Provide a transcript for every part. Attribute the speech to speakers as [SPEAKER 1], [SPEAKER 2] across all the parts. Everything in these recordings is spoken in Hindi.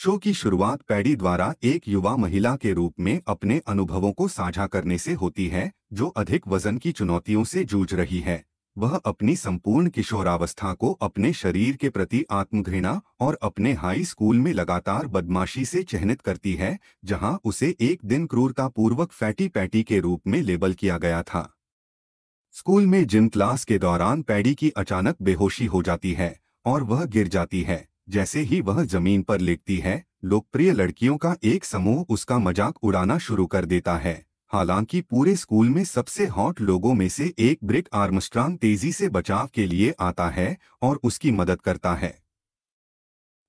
[SPEAKER 1] शो की शुरुआत पैडी द्वारा एक युवा महिला के रूप में अपने अनुभवों को साझा करने से होती है, जो अधिक वजन की चुनौतियों से जूझ रही है। वह अपनी संपूर्ण किशोरावस्था को अपने शरीर के प्रति आत्मघृणा और अपने हाई स्कूल में लगातार बदमाशी से चिह्नित करती है, जहां उसे एक दिन क्रूरतापूर्वक फैटी पैटी के रूप में लेबल किया गया था। स्कूल में जिम क्लास के दौरान पैडी की अचानक बेहोशी हो जाती है और वह गिर जाती है। जैसे ही वह जमीन पर लेटती है, लोकप्रिय लड़कियों का एक समूह उसका मजाक उड़ाना शुरू कर देता है। हालांकि पूरे स्कूल में सबसे हॉट लोगों में से एक ब्रिक आर्मस्ट्रांग तेजी से बचाव के लिए आता है और उसकी मदद करता है।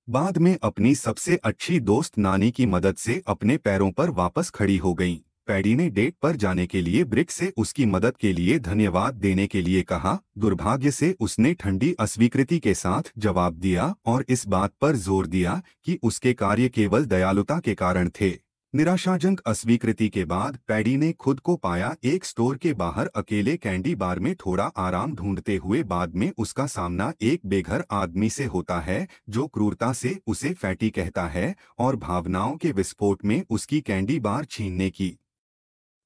[SPEAKER 1] बाद में अपनी सबसे अच्छी दोस्त नानी की मदद से अपने पैरों पर वापस खड़ी हो गईं। पैडी ने डेट पर जाने के लिए ब्रिक से उसकी मदद के लिए धन्यवाद देने के लिए कहा। दुर्भाग्य से उसने ठंडी अस्वीकृति के साथ जवाब दिया और इस बात पर जोर दिया कि उसके कार्य केवल दयालुता के कारण थे। निराशाजनक अस्वीकृति के बाद पैडी ने खुद को पाया एक स्टोर के बाहर अकेले कैंडी बार में थोड़ा आराम ढूंढते हुए। बाद में उसका सामना एक बेघर आदमी से होता है जो क्रूरता से उसे फैटी कहता है और भावनाओं के विस्फोट में उसकी कैंडी बार छीनने की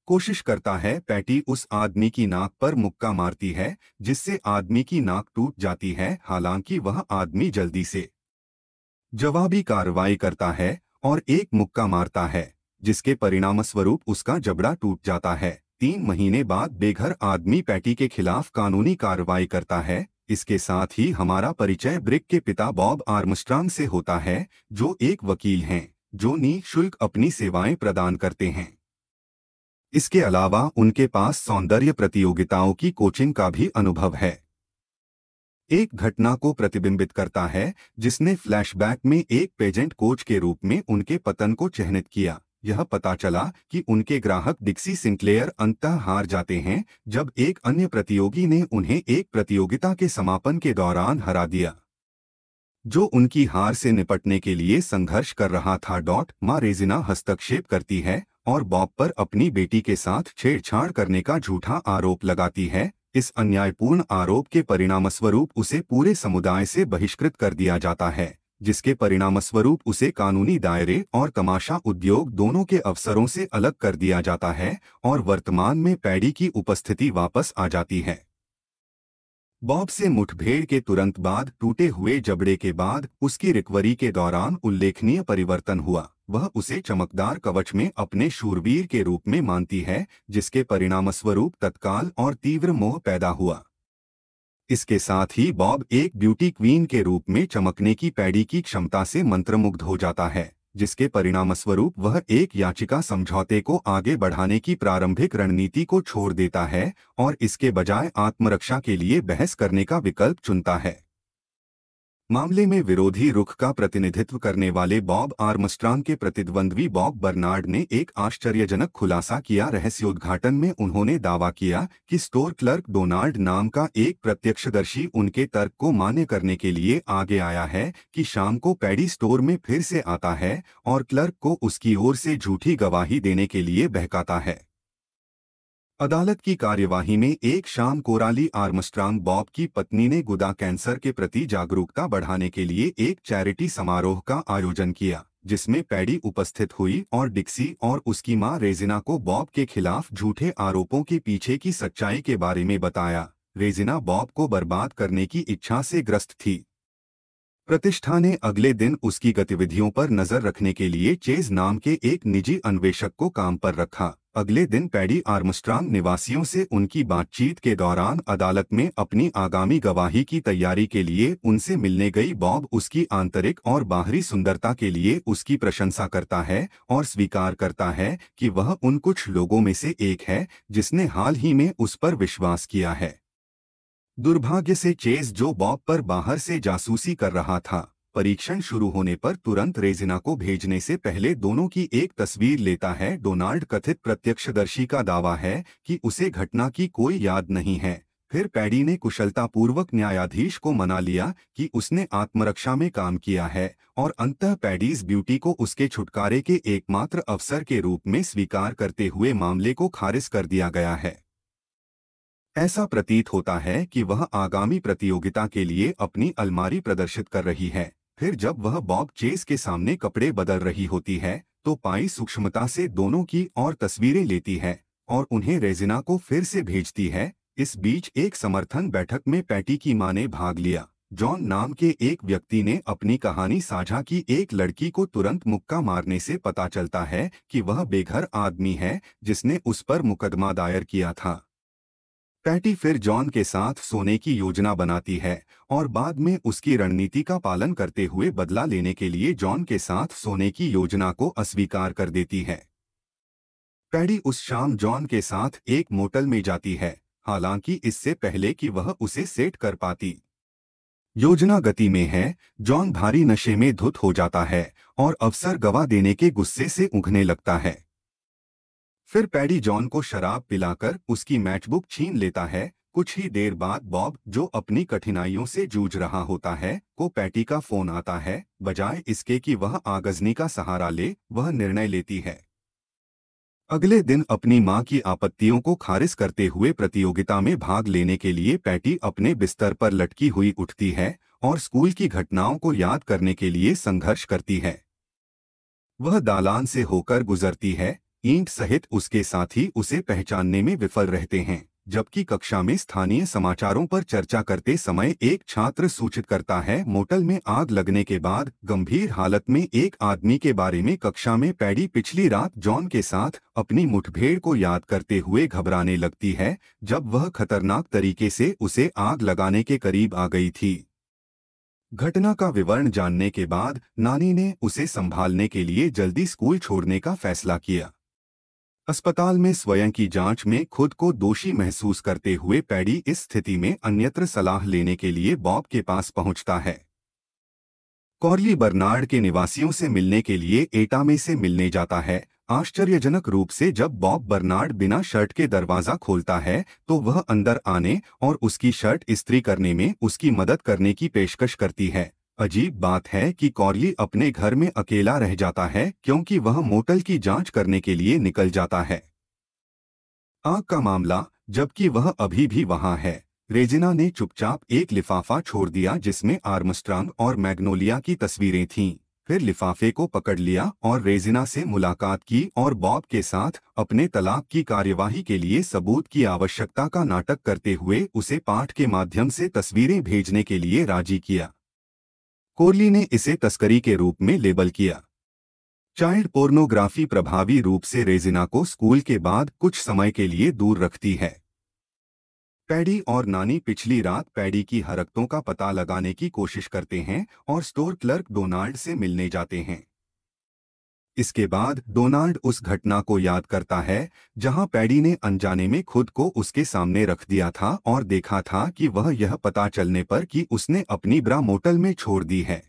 [SPEAKER 1] कोशिश करता है। पैटी उस आदमी की नाक पर मुक्का मारती है, जिससे आदमी की नाक टूट जाती है। हालांकि वह आदमी जल्दी से जवाबी कार्रवाई करता है और एक मुक्का मारता है, जिसके परिणामस्वरूप उसका जबड़ा टूट जाता है। 3 महीने बाद बेघर आदमी पैटी के खिलाफ कानूनी कार्रवाई करता है। इसके साथ ही हमारा परिचय ब्रिक के पिता बॉब आर्मस्ट्रांग से होता है, जो एक वकील हैं जो निःशुल्क अपनी सेवाएं प्रदान करते हैं। इसके अलावा उनके पास सौंदर्य प्रतियोगिताओं की कोचिंग का भी अनुभव है। एक घटना को प्रतिबिंबित करता है जिसने फ्लैशबैक में एक पेजेंट कोच के रूप में उनके पतन को चिह्नित किया। यह पता चला कि उनके ग्राहक डिक्सी सिंक्लेयर अंततः हार जाते हैं जब एक अन्य प्रतियोगी ने उन्हें एक प्रतियोगिता के समापन के दौरान हरा दिया, जो उनकी हार से निपटने के लिए संघर्ष कर रहा था। माँ रेजिना हस्तक्षेप करती है और बॉब पर अपनी बेटी के साथ छेड़छाड़ करने का झूठा आरोप लगाती है। इस अन्यायपूर्ण आरोप के परिणामस्वरूप उसे पूरे समुदाय से बहिष्कृत कर दिया जाता है, जिसके परिणामस्वरूप उसे कानूनी दायरे और तमाशा उद्योग दोनों के अवसरों से अलग कर दिया जाता है और वर्तमान में पैडी की उपस्थिति वापस आ जाती है। बॉब से मुठभेड़ के तुरंत बाद टूटे हुए जबड़े के बाद उसकी रिकवरी के दौरान उल्लेखनीय परिवर्तन हुआ। वह उसे चमकदार कवच में अपने शूरवीर के रूप में मानती है, जिसके परिणामस्वरूप तत्काल और तीव्र मोह पैदा हुआ। इसके साथ ही बॉब एक ब्यूटी क्वीन के रूप में चमकने की पैडी की क्षमता से मंत्रमुग्ध हो जाता है, जिसके परिणामस्वरूप वह एक याचिका समझौते को आगे बढ़ाने की प्रारंभिक रणनीति को छोड़ देता है और इसके बजाय आत्मरक्षा के लिए बहस करने का विकल्प चुनता है। मामले में विरोधी रुख का प्रतिनिधित्व करने वाले बॉब आर्मस्ट्रांग के प्रतिद्वंद्वी बॉब बर्नार्ड ने एक आश्चर्यजनक खुलासा किया। रहस्योद्घाटन में उन्होंने दावा किया कि स्टोर क्लर्क डोनाल्ड नाम का एक प्रत्यक्षदर्शी उनके तर्क को मान्य करने के लिए आगे आया है कि शाम को पैडी स्टोर में फिर से आता है और क्लर्क को उसकी ओर से झूठी गवाही देने के लिए बहकाता है। अदालत की कार्यवाही में एक शाम कोराली आर्मस्ट्रांग बॉब की पत्नी ने गुदा कैंसर के प्रति जागरूकता बढ़ाने के लिए एक चैरिटी समारोह का आयोजन किया, जिसमें पैडी उपस्थित हुई और डिक्सी और उसकी मां रेजिना को बॉब के खिलाफ झूठे आरोपों के पीछे की सच्चाई के बारे में बताया। रेजिना बॉब को बर्बाद करने की इच्छा से ग्रस्त थी। प्रतिष्ठा ने अगले दिन उसकी गतिविधियों पर नजर रखने के लिए चेज नाम के एक निजी अन्वेषक को काम पर रखा। अगले दिन पैडी आर्मस्ट्रांग निवासियों से उनकी बातचीत के दौरान अदालत में अपनी आगामी गवाही की तैयारी के लिए उनसे मिलने गई। बॉब उसकी आंतरिक और बाहरी सुंदरता के लिए उसकी प्रशंसा करता है और स्वीकार करता है कि वह उन कुछ लोगों में से एक है जिसने हाल ही में उस पर विश्वास किया है। दुर्भाग्य से चेज, जो बॉब पर बाहर से जासूसी कर रहा था, परीक्षण शुरू होने पर तुरंत रेजिना को भेजने से पहले दोनों की एक तस्वीर लेता है। डोनाल्ड, कथित प्रत्यक्षदर्शी, का दावा है कि उसे घटना की कोई याद नहीं है। फिर पैडी ने कुशलतापूर्वक न्यायाधीश को मना लिया कि उसने आत्मरक्षा में काम किया है और अंततः पैडीज ब्यूटी को उसके छुटकारे के एकमात्र अवसर के रूप में स्वीकार करते हुए मामले को खारिज कर दिया गया है। ऐसा प्रतीत होता है कि वह आगामी प्रतियोगिता के लिए अपनी अलमारी प्रदर्शित कर रही है। फिर जब वह बॉब चेस के सामने कपड़े बदल रही होती है तो पाई सूक्ष्मता से दोनों की और तस्वीरें लेती है और उन्हें रेजिना को फिर से भेजती है। इस बीच एक समर्थन बैठक में पैटी की मां ने भाग लिया। जॉन नाम के एक व्यक्ति ने अपनी कहानी साझा की। एक लड़की को तुरंत मुक्का मारने से पता चलता है कि वह बेघर आदमी है जिसने उस पर मुकदमा दायर किया था। पैटी फिर जॉन के साथ सोने की योजना बनाती है और बाद में उसकी रणनीति का पालन करते हुए बदला लेने के लिए जॉन के साथ सोने की योजना को अस्वीकार कर देती है। पैडी उस शाम जॉन के साथ एक मोटल में जाती है, हालांकि इससे पहले कि वह उसे सेट कर पाती। योजना गति में है। जॉन भारी नशे में धुत हो जाता है और अवसर गवा देने के गुस्से से ऊँघने लगता है। फिर पैडी जॉन को शराब पिलाकर उसकी मैचबुक छीन लेता है। कुछ ही देर बाद बॉब, जो अपनी कठिनाइयों से जूझ रहा होता है, को पैटी का फोन आता है। बजाय इसके कि वह आगजनी का सहारा ले, वह निर्णय लेती है। अगले दिन अपनी मां की आपत्तियों को खारिज करते हुए प्रतियोगिता में भाग लेने के लिए पैटी अपने बिस्तर पर लटकी हुई उठती है और स्कूल की घटनाओं को याद करने के लिए संघर्ष करती है। वह दालान से होकर गुजरती है। ईंट सहित उसके साथी उसे पहचानने में विफल रहते हैं, जबकि कक्षा में स्थानीय समाचारों पर चर्चा करते समय एक छात्र सूचित करता है मोटल में आग लगने के बाद गंभीर हालत में एक आदमी के बारे में। कक्षा में पैडी पिछली रात जॉन के साथ अपनी मुठभेड़ को याद करते हुए घबराने लगती है, जब वह खतरनाक तरीके से उसे आग लगाने के करीब आ गई थी। घटना का विवरण जानने के बाद नानी ने उसे संभालने के लिए जल्दी स्कूल छोड़ने का फैसला किया। अस्पताल में स्वयं की जांच में खुद को दोषी महसूस करते हुए पैडी इस स्थिति में अन्यत्र सलाह लेने के लिए बॉब के पास पहुंचता है। कॉर्ली बर्नार्ड के निवासियों से मिलने के लिए एटा में से मिलने जाता है। आश्चर्यजनक रूप से जब बॉब बर्नार्ड बिना शर्ट के दरवाजा खोलता है तो वह अंदर आने और उसकी शर्ट इस्त्री करने में उसकी मदद करने की पेशकश करती है। अजीब बात है कि कॉर्ली अपने घर में अकेला रह जाता है क्योंकि वह मोटल की जांच करने के लिए निकल जाता है। आग का मामला, जबकि वह अभी भी वहां है। रेजिना ने चुपचाप एक लिफाफा छोड़ दिया जिसमें आर्मस्ट्रांग और मैग्नोलिया की तस्वीरें थीं। फिर लिफाफे को पकड़ लिया और रेजिना से मुलाकात की और बॉब के साथ अपने तलाक की कार्यवाही के लिए सबूत की आवश्यकता का नाटक करते हुए उसे पाठ के माध्यम से तस्वीरें भेजने के लिए राजी किया। कोर्ली ने इसे तस्करी के रूप में लेबल किया। चाइल्ड पोर्नोग्राफी प्रभावी रूप से रेजिना को स्कूल के बाद कुछ समय के लिए दूर रखती है। पैडी और नानी पिछली रात पैडी की हरकतों का पता लगाने की कोशिश करते हैं और स्टोर क्लर्क डोनाल्ड से मिलने जाते हैं। इसके बाद डोनाल्ड उस घटना को याद करता है जहां पैडी ने अनजाने में खुद को उसके सामने रख दिया था और देखा था कि वह यह पता चलने पर कि उसने अपनी ब्रा मोटल में छोड़ दी है।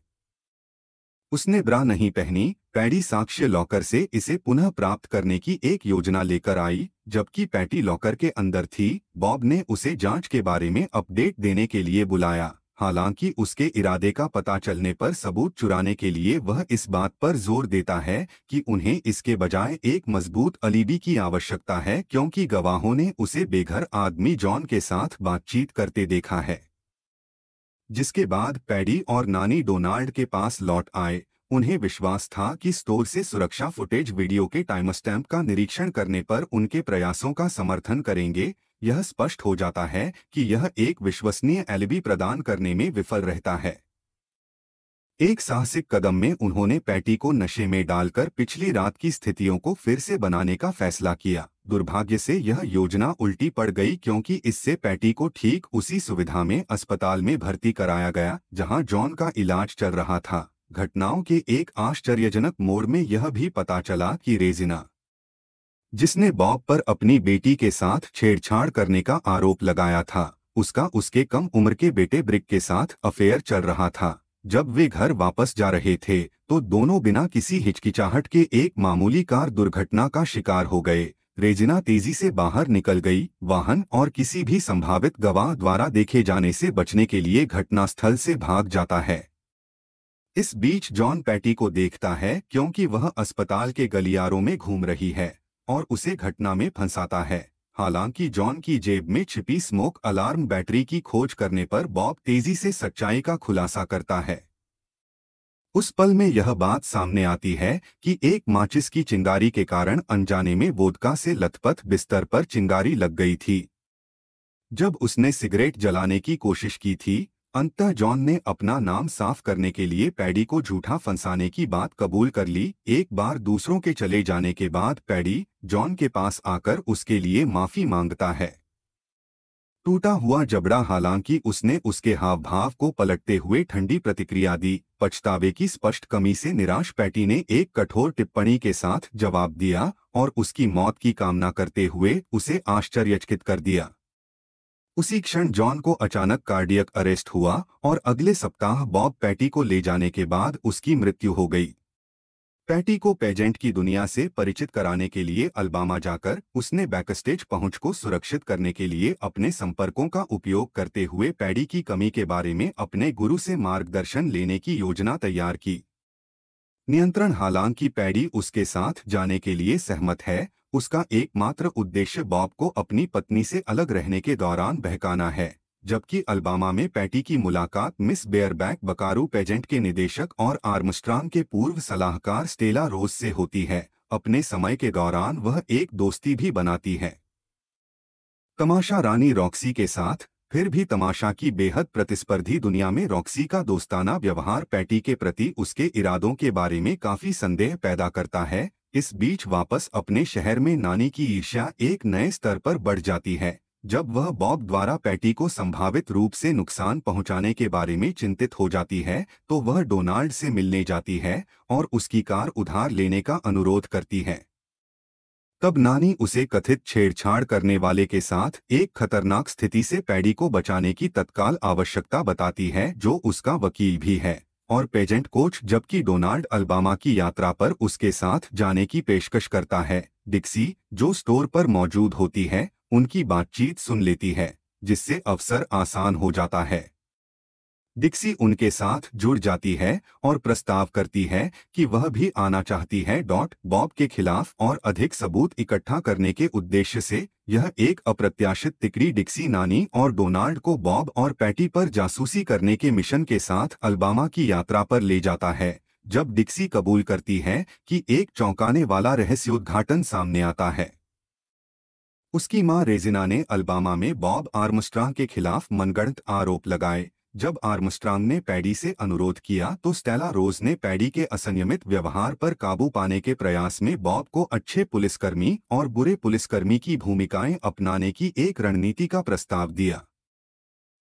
[SPEAKER 1] उसने ब्रा नहीं पहनी। पैडी साक्ष्य लॉकर से इसे पुनः प्राप्त करने की एक योजना लेकर आई, जबकि पैटी लॉकर के अंदर थी। बॉब ने उसे जांच के बारे में अपडेट देने के लिए बुलाया। हालांकि उसके इरादे का पता चलने पर सबूत चुराने के लिए वह इस बात पर जोर देता है कि उन्हें इसके बजाय एक मजबूत अलीबी की आवश्यकता है क्योंकि गवाहों ने उसे बेघर आदमी जॉन के साथ बातचीत करते देखा है। जिसके बाद पैडी और नानी डोनाल्ड के पास लौट आए। उन्हें विश्वास था कि स्टोर से सुरक्षा फुटेज वीडियो के टाइमस्टैम्प का निरीक्षण करने पर उनके प्रयासों का समर्थन करेंगे। यह स्पष्ट हो जाता है कि यह एक विश्वसनीय एलिबी प्रदान करने में विफल रहता है। एक साहसिक कदम में उन्होंने पैटी को नशे में डालकर पिछली रात की स्थितियों को फिर से बनाने का फैसला किया। दुर्भाग्य से यह योजना उल्टी पड़ गई क्योंकि इससे पैटी को ठीक उसी सुविधा में अस्पताल में भर्ती कराया गया जहां जॉन का इलाज चल रहा था। घटनाओं के एक आश्चर्यजनक मोड़ में यह भी पता चला कि रेजिना, जिसने बॉब पर अपनी बेटी के साथ छेड़छाड़ करने का आरोप लगाया था, उसका उसके कम उम्र के बेटे ब्रिक के साथ अफेयर चल रहा था। जब वे घर वापस जा रहे थे तो दोनों बिना किसी हिचकिचाहट के एक मामूली कार दुर्घटना का शिकार हो गए। रेजिना तेजी से बाहर निकल गई, वाहन और किसी भी संभावित गवाह द्वारा देखे जाने से बचने के लिए घटनास्थल से भाग जाता है। इस बीच जॉन पैटी को देखता है क्योंकि वह अस्पताल के गलियारों में घूम रही है और उसे घटना में फंसाता है। हालांकि जॉन की जेब में छिपी स्मोक अलार्म बैटरी की खोज करने पर बॉब तेजी से सच्चाई का खुलासा करता है। उस पल में यह बात सामने आती है कि एक माचिस की चिंगारी के कारण अनजाने में वोदका से लथपथ बिस्तर पर चिंगारी लग गई थी। जब उसने सिगरेट जलाने की कोशिश की थी, अंततः जॉन ने अपना नाम साफ करने के लिए पैडी को झूठा फंसाने की बात कबूल कर ली। एक बार दूसरों के चले जाने के बाद पैडी जॉन के पास आकर उसके लिए माफी मांगता है। टूटा हुआ जबड़ा, हालांकि उसने उसके हाव भाव को पलटते हुए ठंडी प्रतिक्रिया दी। पछतावे की स्पष्ट कमी से निराश पैटी ने एक कठोर टिप्पणी के साथ जवाब दिया और उसकी मौत की कामना करते हुए उसे आश्चर्यचकित कर दिया। उसी क्षण जॉन को अचानक कार्डियक अरेस्ट हुआ और अगले सप्ताह बॉब पैटी को ले जाने के बाद उसकी मृत्यु हो गई। पैटी को पेजेंट की दुनिया से परिचित कराने के लिए अल्बामा जाकर उसने बैकस्टेज पहुंच को सुरक्षित करने के लिए अपने संपर्कों का उपयोग करते हुए पैडी की कमी के बारे में अपने गुरु से मार्गदर्शन लेने की योजना तैयार की। नियंत्रण, हालांकि पैडी उसके साथ जाने के लिए सहमत है, उसका एकमात्र उद्देश्य बॉब को अपनी पत्नी से अलग रहने के दौरान बहकाना है। जबकि अल्बामा में पैटी की मुलाकात मिस बेयरबैक बकारू पेजेंट के निदेशक और आर्मस्ट्रांग के पूर्व सलाहकार स्टेला रोज से होती है। अपने समय के दौरान वह एक दोस्ती भी बनाती है तमाशा रानी रॉक्सी के साथ। फिर भी तमाशा की बेहद प्रतिस्पर्धी दुनिया में रॉक्सी का दोस्ताना व्यवहार पैटी के प्रति उसके इरादों के बारे में काफी संदेह पैदा करता है। इस बीच वापस अपने शहर में नानी की ईर्ष्या एक नए स्तर पर बढ़ जाती है। जब वह बॉब द्वारा पैटी को संभावित रूप से नुकसान पहुंचाने के बारे में चिंतित हो जाती है, तो वह डोनाल्ड से मिलने जाती है और उसकी कार उधार लेने का अनुरोध करती है। तब नानी उसे कथित छेड़छाड़ करने वाले के साथ एक खतरनाक स्थिति से पैडी को बचाने की तत्काल आवश्यकता बताती है, जो उसका वकील भी है और पेजेंट कोच। जबकि डोनाल्ड अल्बामा की यात्रा पर उसके साथ जाने की पेशकश करता है। डिक्सी, जो स्टोर पर मौजूद होती है, उनकी बातचीत सुन लेती है, जिससे अवसर आसान हो जाता है। डिक्सी उनके साथ जुड़ जाती है और प्रस्ताव करती है कि वह भी आना चाहती है। बॉब के खिलाफ और अधिक सबूत इकट्ठा करने के उद्देश्य से यह एक अप्रत्याशित तिकड़ी डिक्सी नानी और डोनाल्ड को बॉब और पैटी पर जासूसी करने के मिशन के साथ अल्बामा की यात्रा पर ले जाता है। जब डिक्सी कबूल करती है कि एक चौंकाने वाला रहस्योद्घाटन सामने आता है। उसकी मां रेजिना ने अल्बामा में बॉब आर्मस्ट्रांग के खिलाफ मनगढ़ंत आरोप लगाए। जब आर्मस्ट्रांग ने पैडी से अनुरोध किया तो स्टेला रोज ने पैडी के असंयमित व्यवहार पर काबू पाने के प्रयास में बॉब को अच्छे पुलिसकर्मी और बुरे पुलिसकर्मी की भूमिकाएं अपनाने की एक रणनीति का प्रस्ताव दिया।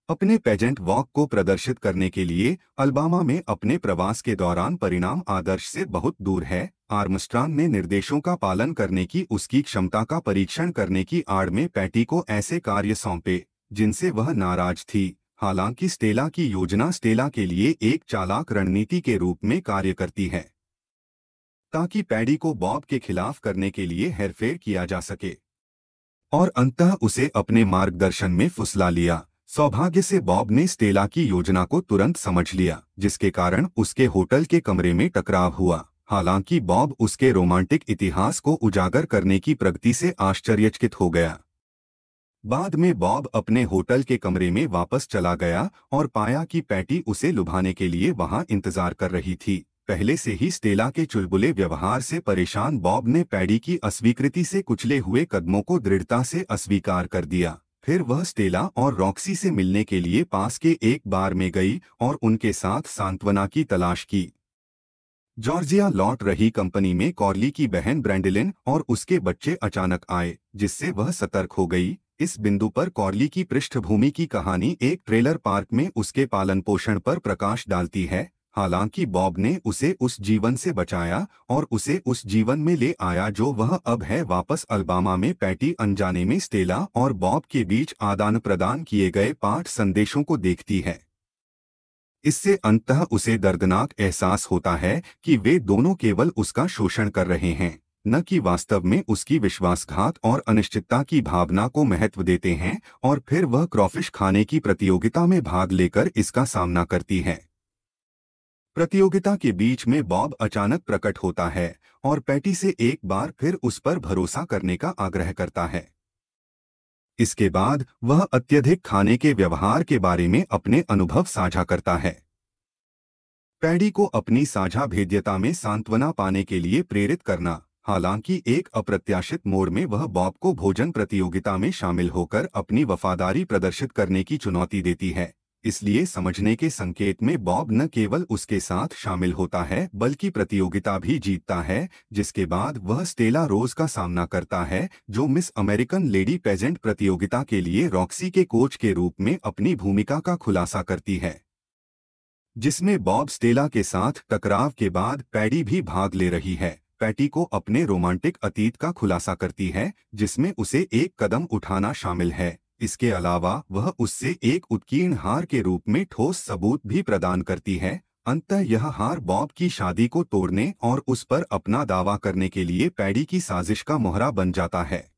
[SPEAKER 1] अपने पेजेंट वॉक को प्रदर्शित करने के लिए अल्बामा में अपने प्रवास के दौरान परिणाम आदर्श से बहुत दूर है। आर्मस्ट्रांग ने निर्देशों का पालन करने की उसकी क्षमता का परीक्षण करने की आड़ में पैटी को ऐसे कार्य सौंपे जिनसे वह नाराज थी। हालांकि स्टेला की योजना स्टेला के लिए एक चालाक रणनीति के रूप में कार्य करती है, ताकि पैडी को बॉब के खिलाफ करने के लिए हेरफेर किया जा सके और अंततः उसे अपने मार्गदर्शन में फुसला लिया। सौभाग्य से बॉब ने स्टेला की योजना को तुरंत समझ लिया, जिसके कारण उसके होटल के कमरे में टकराव हुआ। हालांकि बॉब उसके रोमांटिक इतिहास को उजागर करने की प्रगति से आश्चर्यचकित हो गया। बाद में बॉब अपने होटल के कमरे में वापस चला गया और पाया कि पैटी उसे लुभाने के लिए वहां इंतजार कर रही थी। पहले से ही स्टेला के चुलबुले व्यवहार से परेशान बॉब ने पैडी की अस्वीकृति से कुचले हुए कदमों को दृढ़ता से अस्वीकार कर दिया। फिर वह स्टेला और रॉक्सी से मिलने के लिए पास के एक बार में गई और उनके साथ सांत्वना की तलाश की। जॉर्जिया लौट रही कंपनी में कॉर्ली की बहन ब्रैंडलिन और उसके बच्चे अचानक आए, जिससे वह सतर्क हो गई। इस बिंदु पर कॉर्ली की पृष्ठभूमि की कहानी एक ट्रेलर पार्क में उसके पालन पोषण पर प्रकाश डालती है। हालांकि बॉब ने उसे उस जीवन से बचाया और उसे उस जीवन में ले आया जो वह अब है। वापस अल्बामा में पैटी अनजाने में स्टेला और बॉब के बीच आदान प्रदान किए गए पाठ संदेशों को देखती है। इससे अंततः उसे दर्दनाक एहसास होता है कि वे दोनों केवल उसका शोषण कर रहे हैं, न कि वास्तव में उसकी विश्वासघात और अनिश्चितता की भावना को महत्व देते हैं। और फिर वह क्रॉफिश खाने की प्रतियोगिता में भाग लेकर इसका सामना करती है। प्रतियोगिता के बीच में बॉब अचानक प्रकट होता है और पैटी से एक बार फिर उस पर भरोसा करने का आग्रह करता है। इसके बाद वह अत्यधिक खाने के व्यवहार के बारे में अपने अनुभव साझा करता है। पैडी को अपनी साझा भेद्यता में सांत्वना पाने के लिए प्रेरित करना। हालांकि एक अप्रत्याशित मोड़ में वह बॉब को भोजन प्रतियोगिता में शामिल होकर अपनी वफादारी प्रदर्शित करने की चुनौती देती है। इसलिए समझने के संकेत में बॉब न केवल उसके साथ शामिल होता है बल्कि प्रतियोगिता भी जीतता है, जिसके बाद वह स्टेला रोज का सामना करता है, जो मिस अमेरिकन लेडी पेजेंट प्रतियोगिता के लिए रॉक्सी के कोच के रूप में अपनी भूमिका का खुलासा करती है, जिसमें बॉब स्टेला के साथ टकराव के बाद पैडी भी भाग ले रही है। पैटी को अपने रोमांटिक अतीत का खुलासा करती है, जिसमें उसे एक कदम उठाना शामिल है। इसके अलावा वह उससे एक उत्कीर्ण हार के रूप में ठोस सबूत भी प्रदान करती है। अंततः यह हार बॉब की शादी को तोड़ने और उस पर अपना दावा करने के लिए पैडी की साजिश का मोहरा बन जाता है।